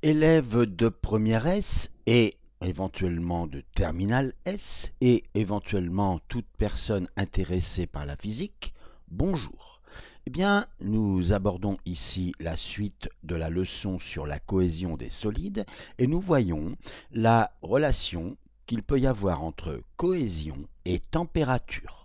Élèves de première S et éventuellement de terminale S et éventuellement toute personne intéressée par la physique, bonjour. Eh bien, nous abordons ici la suite de la leçon sur la cohésion des solides et nous voyons la relation qu'il peut y avoir entre cohésion et température.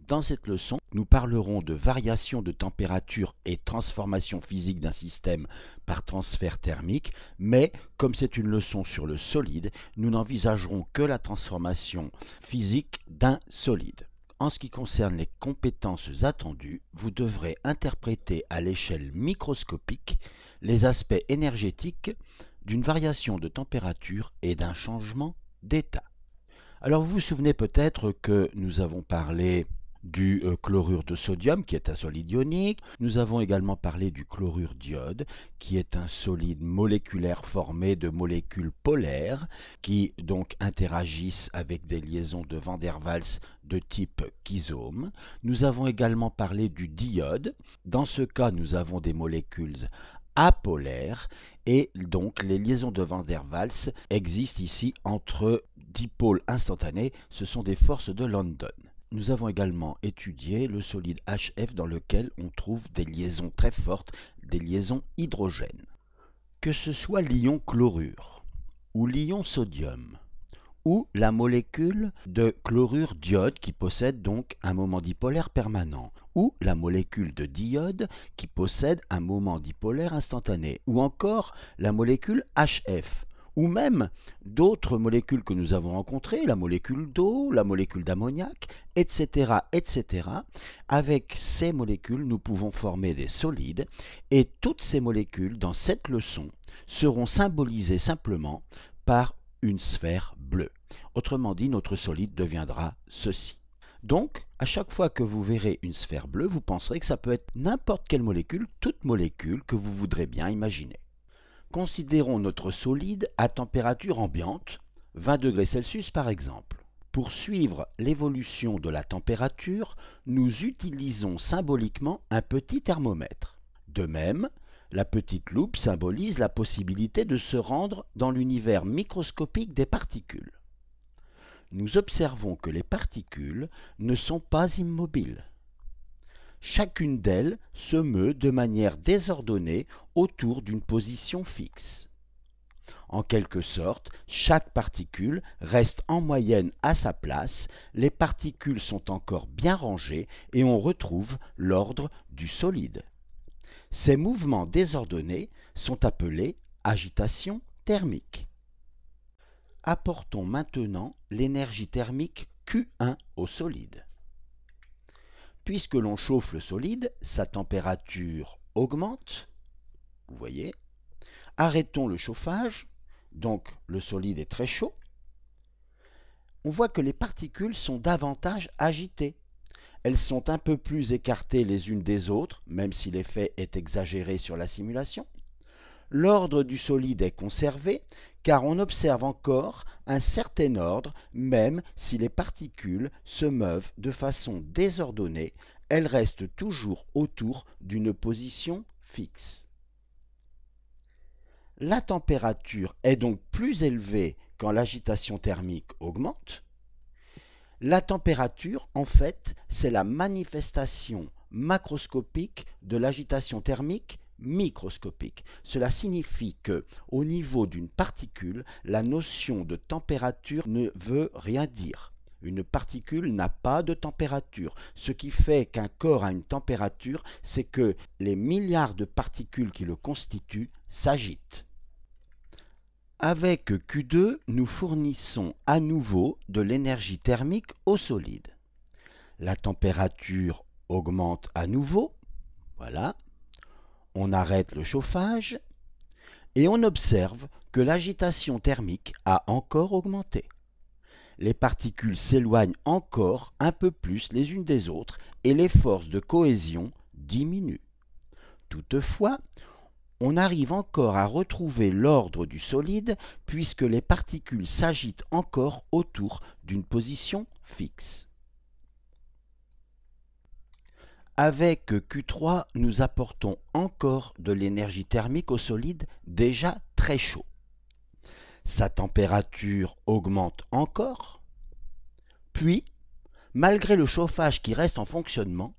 Dans cette leçon, nous parlerons de variation de température et transformation physique d'un système par transfert thermique, mais comme c'est une leçon sur le solide, nous n'envisagerons que la transformation physique d'un solide. En ce qui concerne les compétences attendues, vous devrez interpréter à l'échelle microscopique les aspects énergétiques d'une variation de température et d'un changement d'état. Alors vous vous souvenez peut-être que nous avons parlé du chlorure de sodium qui est un solide ionique. Nous avons également parlé du chlorure d'iode qui est un solide moléculaire formé de molécules polaires qui donc interagissent avec des liaisons de Van der Waals de type kysome. Nous avons également parlé du diode. Dans ce cas, nous avons des molécules apolaires et donc les liaisons de Van der Waals existent ici entre dipôles instantanés, ce sont des forces de London. Nous avons également étudié le solide HF dans lequel on trouve des liaisons très fortes, des liaisons hydrogènes. Que ce soit l'ion chlorure ou l'ion sodium ou la molécule de chlorure d'iode qui possède donc un moment dipolaire permanent, ou la molécule de diode qui possède un moment dipolaire instantané, ou encore la molécule HF, ou même d'autres molécules que nous avons rencontrées, la molécule d'eau, la molécule d'ammoniac, etc., etc. Avec ces molécules, nous pouvons former des solides, et toutes ces molécules, dans cette leçon, seront symbolisées simplement par une sphère bleue. Autrement dit, notre solide deviendra ceci. Donc, à chaque fois que vous verrez une sphère bleue, vous penserez que ça peut être n'importe quelle molécule, toute molécule que vous voudrez bien imaginer. Considérons notre solide à température ambiante, 20 degrés Celsius par exemple. Pour suivre l'évolution de la température, nous utilisons symboliquement un petit thermomètre. De même, la petite loupe symbolise la possibilité de se rendre dans l'univers microscopique des particules. Nous observons que les particules ne sont pas immobiles. Chacune d'elles se meut de manière désordonnée autour d'une position fixe. En quelque sorte, chaque particule reste en moyenne à sa place, les particules sont encore bien rangées et on retrouve l'ordre du solide. Ces mouvements désordonnés sont appelés agitation thermique. Apportons maintenant l'énergie thermique Q1 au solide. Puisque l'on chauffe le solide, sa température augmente, vous voyez. Arrêtons le chauffage, donc le solide est très chaud. On voit que les particules sont davantage agitées. Elles sont un peu plus écartées les unes des autres, même si l'effet est exagéré sur la simulation. L'ordre du solide est conservé, car on observe encore un certain ordre, même si les particules se meuvent de façon désordonnée, elles restent toujours autour d'une position fixe. La température est donc plus élevée quand l'agitation thermique augmente. La température, en fait, c'est la manifestation macroscopique de l'agitation thermique microscopique. Cela signifie que, au niveau d'une particule, la notion de température ne veut rien dire. Une particule n'a pas de température. Ce qui fait qu'un corps a une température, c'est que les milliards de particules qui le constituent s'agitent. Avec Q2, nous fournissons à nouveau de l'énergie thermique au solide. La température augmente à nouveau, voilà. On arrête le chauffage et on observe que l'agitation thermique a encore augmenté. Les particules s'éloignent encore un peu plus les unes des autres et les forces de cohésion diminuent. Toutefois, on arrive encore à retrouver l'ordre du solide puisque les particules s'agitent encore autour d'une position fixe. Avec Q3, nous apportons encore de l'énergie thermique au solide déjà très chaud. Sa température augmente encore, puis, malgré le chauffage qui reste en fonctionnement,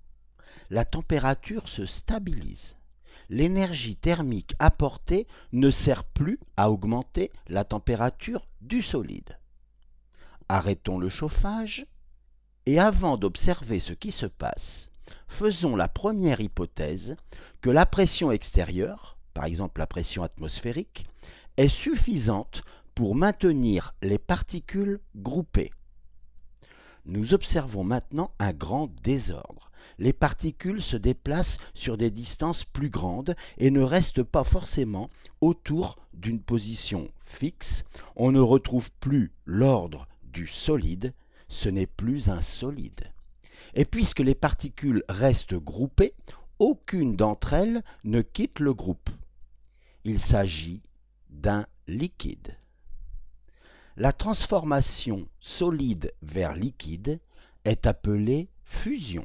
la température se stabilise. L'énergie thermique apportée ne sert plus à augmenter la température du solide. Arrêtons le chauffage et avant d'observer ce qui se passe, faisons la première hypothèse que la pression extérieure, par exemple la pression atmosphérique, est suffisante pour maintenir les particules groupées. Nous observons maintenant un grand désordre. Les particules se déplacent sur des distances plus grandes et ne restent pas forcément autour d'une position fixe. On ne retrouve plus l'ordre du solide, ce n'est plus un solide. Et puisque les particules restent groupées, aucune d'entre elles ne quitte le groupe. Il s'agit d'un liquide. La transformation solide vers liquide est appelée fusion.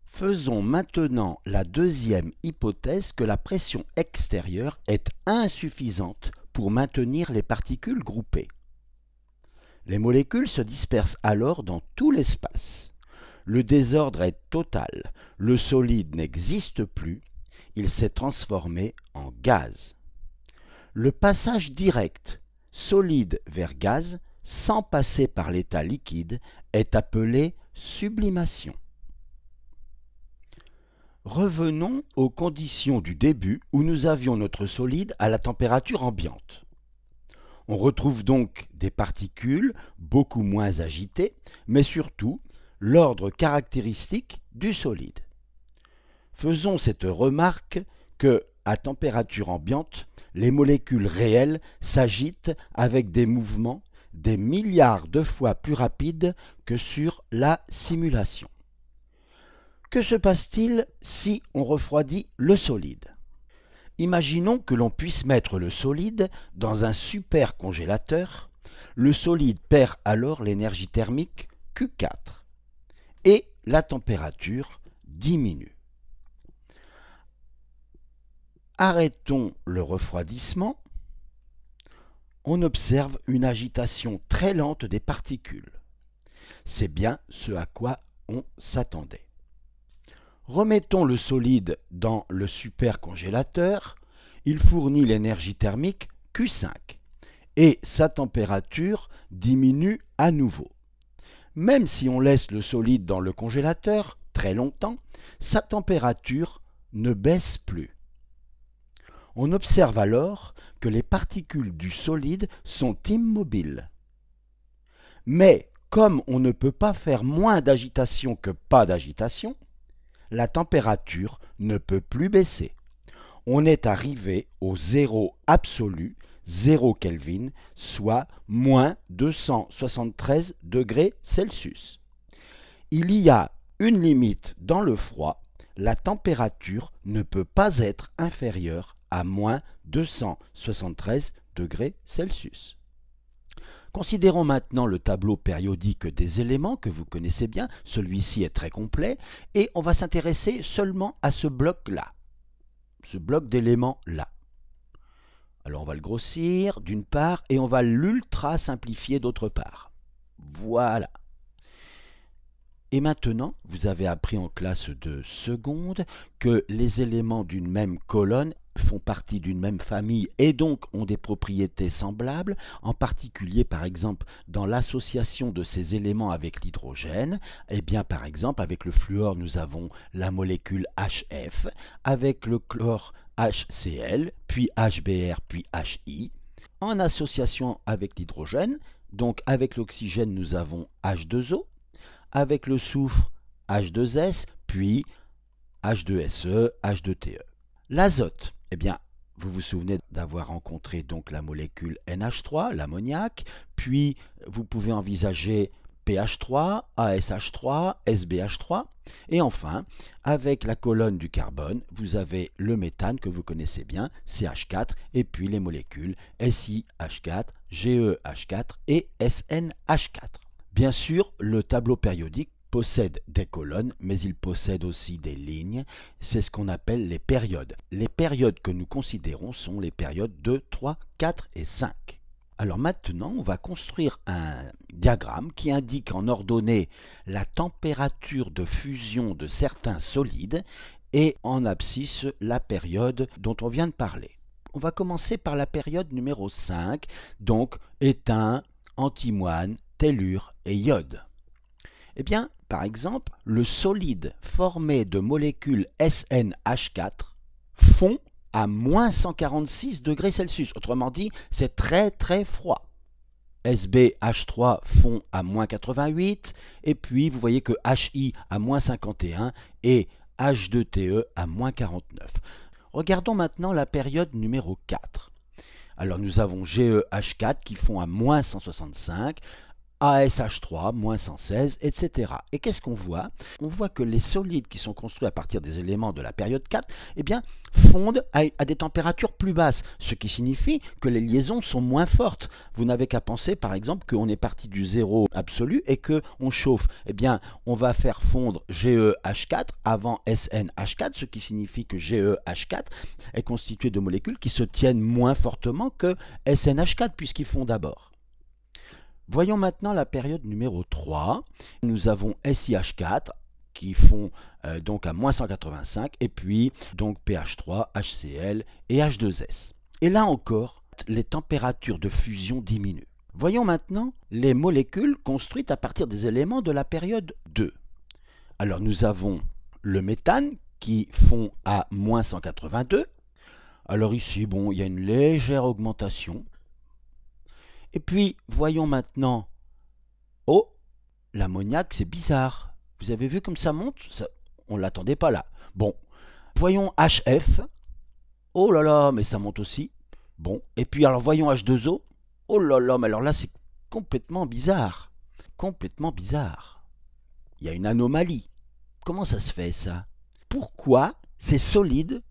Faisons maintenant la deuxième hypothèse que la pression extérieure est insuffisante pour maintenir les particules groupées. Les molécules se dispersent alors dans tout l'espace. Le désordre est total, le solide n'existe plus, il s'est transformé en gaz. Le passage direct, solide vers gaz, sans passer par l'état liquide, est appelé sublimation. Revenons aux conditions du début où nous avions notre solide à la température ambiante. On retrouve donc des particules beaucoup moins agitées, mais surtout l'ordre caractéristique du solide. Faisons cette remarque que, à température ambiante, les molécules réelles s'agitent avec des mouvements des milliards de fois plus rapides que sur la simulation. Que se passe-t-il si on refroidit le solide? Imaginons que l'on puisse mettre le solide dans un supercongélateur. Le solide perd alors l'énergie thermique Q4 et la température diminue. Arrêtons le refroidissement. On observe une agitation très lente des particules. C'est bien ce à quoi on s'attendait. Remettons le solide dans le supercongélateur. Il fournit l'énergie thermique Q5 et sa température diminue à nouveau. Même si on laisse le solide dans le congélateur très longtemps, sa température ne baisse plus. On observe alors que les particules du solide sont immobiles. Mais comme on ne peut pas faire moins d'agitation que pas d'agitation, la température ne peut plus baisser. On est arrivé au zéro absolu, 0 Kelvin, soit moins 273 degrés Celsius. Il y a une limite dans le froid, la température ne peut pas être inférieure à moins 273 degrés Celsius. Considérons maintenant le tableau périodique des éléments que vous connaissez bien. Celui-ci est très complet et on va s'intéresser seulement à ce bloc-là, ce bloc d'éléments-là. Alors on va le grossir d'une part et on va l'ultra simplifier d'autre part. Voilà. Et maintenant, vous avez appris en classe de seconde que les éléments d'une même colonne font partie d'une même famille et donc ont des propriétés semblables, en particulier par exemple dans l'association de ces éléments avec l'hydrogène. Eh bien par exemple avec le fluor nous avons la molécule HF, avec le chlore HCl, puis HBr, puis HI. En association avec l'hydrogène, donc avec l'oxygène nous avons H2O, avec le soufre H2S, puis H2SE, H2TE. L'azote, eh bien, vous vous souvenez d'avoir rencontré donc la molécule NH3, l'ammoniac, puis vous pouvez envisager PH3, ASH3, SBH3, et enfin, avec la colonne du carbone, vous avez le méthane que vous connaissez bien, CH4, et puis les molécules SiH4, GeH4 et SnH4. Bien sûr, le tableau périodique possède des colonnes, mais il possède aussi des lignes. C'est ce qu'on appelle les périodes. Les périodes que nous considérons sont les périodes 2, 3, 4 et 5. Alors maintenant, on va construire un diagramme qui indique en ordonnée la température de fusion de certains solides et en abscisse la période dont on vient de parler. On va commencer par la période numéro 5, donc étain, antimoine, tellure et iode. Eh bien, par exemple, le solide formé de molécules SnH4 fond à moins 146 degrés Celsius. Autrement dit, c'est très très froid. SbH3 fond à moins 88, et puis vous voyez que Hi à moins 51 et H2TE à moins 49. Regardons maintenant la période numéro 4. Alors nous avons GeH4 qui fond à moins 165, ASH3, moins 116, etc. Et qu'est-ce qu'on voit? On voit que les solides qui sont construits à partir des éléments de la période 4 eh bien, fondent à des températures plus basses, ce qui signifie que les liaisons sont moins fortes. Vous n'avez qu'à penser par exemple qu'on est parti du zéro absolu et qu'on chauffe. Eh bien, on va faire fondre GeH4 avant SnH4, ce qui signifie que GeH4 est constitué de molécules qui se tiennent moins fortement que SnH4 puisqu'ils font d'abord. Voyons maintenant la période numéro 3. Nous avons SiH4 qui font donc à moins 185 et puis donc pH3, HCl et H2S. Et là encore, les températures de fusion diminuent. Voyons maintenant les molécules construites à partir des éléments de la période 2. Alors nous avons le méthane qui fond à moins 182. Alors ici, bon, il y a une légère augmentation. Et puis, voyons maintenant, oh, l'ammoniac, c'est bizarre. Vous avez vu comme ça monte? On ne l'attendait pas là. Bon, voyons HF. Oh là là, mais ça monte aussi. Bon, et puis alors voyons H2O. Oh là là, mais alors là, c'est complètement bizarre. Complètement bizarre. Il y a une anomalie. Comment ça se fait, ça? Pourquoi ces solides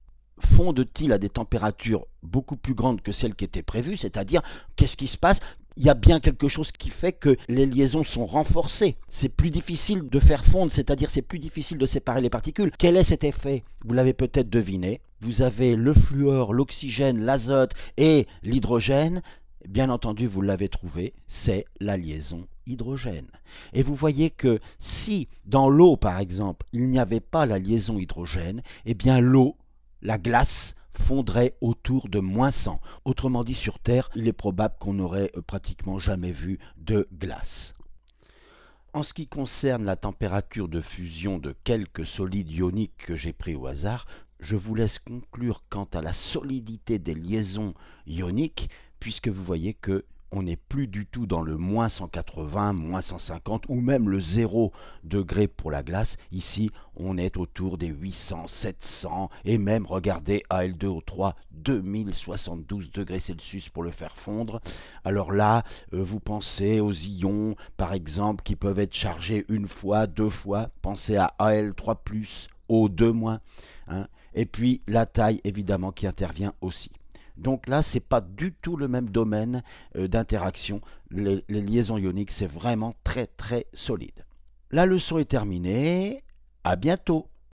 fondent-ils à des températures beaucoup plus grandes que celles qui étaient prévues? C'est-à-dire, qu'est-ce qui se passe? Il y a bien quelque chose qui fait que les liaisons sont renforcées. C'est plus difficile de faire fondre, c'est-à-dire c'est plus difficile de séparer les particules. Quel est cet effet? Vous l'avez peut-être deviné. Vous avez le fluor, l'oxygène, l'azote et l'hydrogène. Bien entendu, vous l'avez trouvé, c'est la liaison hydrogène. Et vous voyez que si dans l'eau, par exemple, il n'y avait pas la liaison hydrogène, eh bien l'eau, la glace, fondrait autour de moins 100. Autrement dit, sur Terre, il est probable qu'on n'aurait pratiquement jamais vu de glace. En ce qui concerne la température de fusion de quelques solides ioniques que j'ai pris au hasard, je vous laisse conclure quant à la solidité des liaisons ioniques, puisque vous voyez que on n'est plus du tout dans le moins 180, moins 150 ou même le 0 degré pour la glace. Ici, on est autour des 800, 700 et même, regardez, Al2O3, 2072 degrés Celsius pour le faire fondre. Alors là, vous pensez aux ions, par exemple, qui peuvent être chargés une fois, deux fois. Pensez à Al3+, O2-, hein, et puis la taille, évidemment, qui intervient aussi. Donc là, ce n'est pas du tout le même domaine d'interaction. Les liaisons ioniques, c'est vraiment très très solide. La leçon est terminée. À bientôt.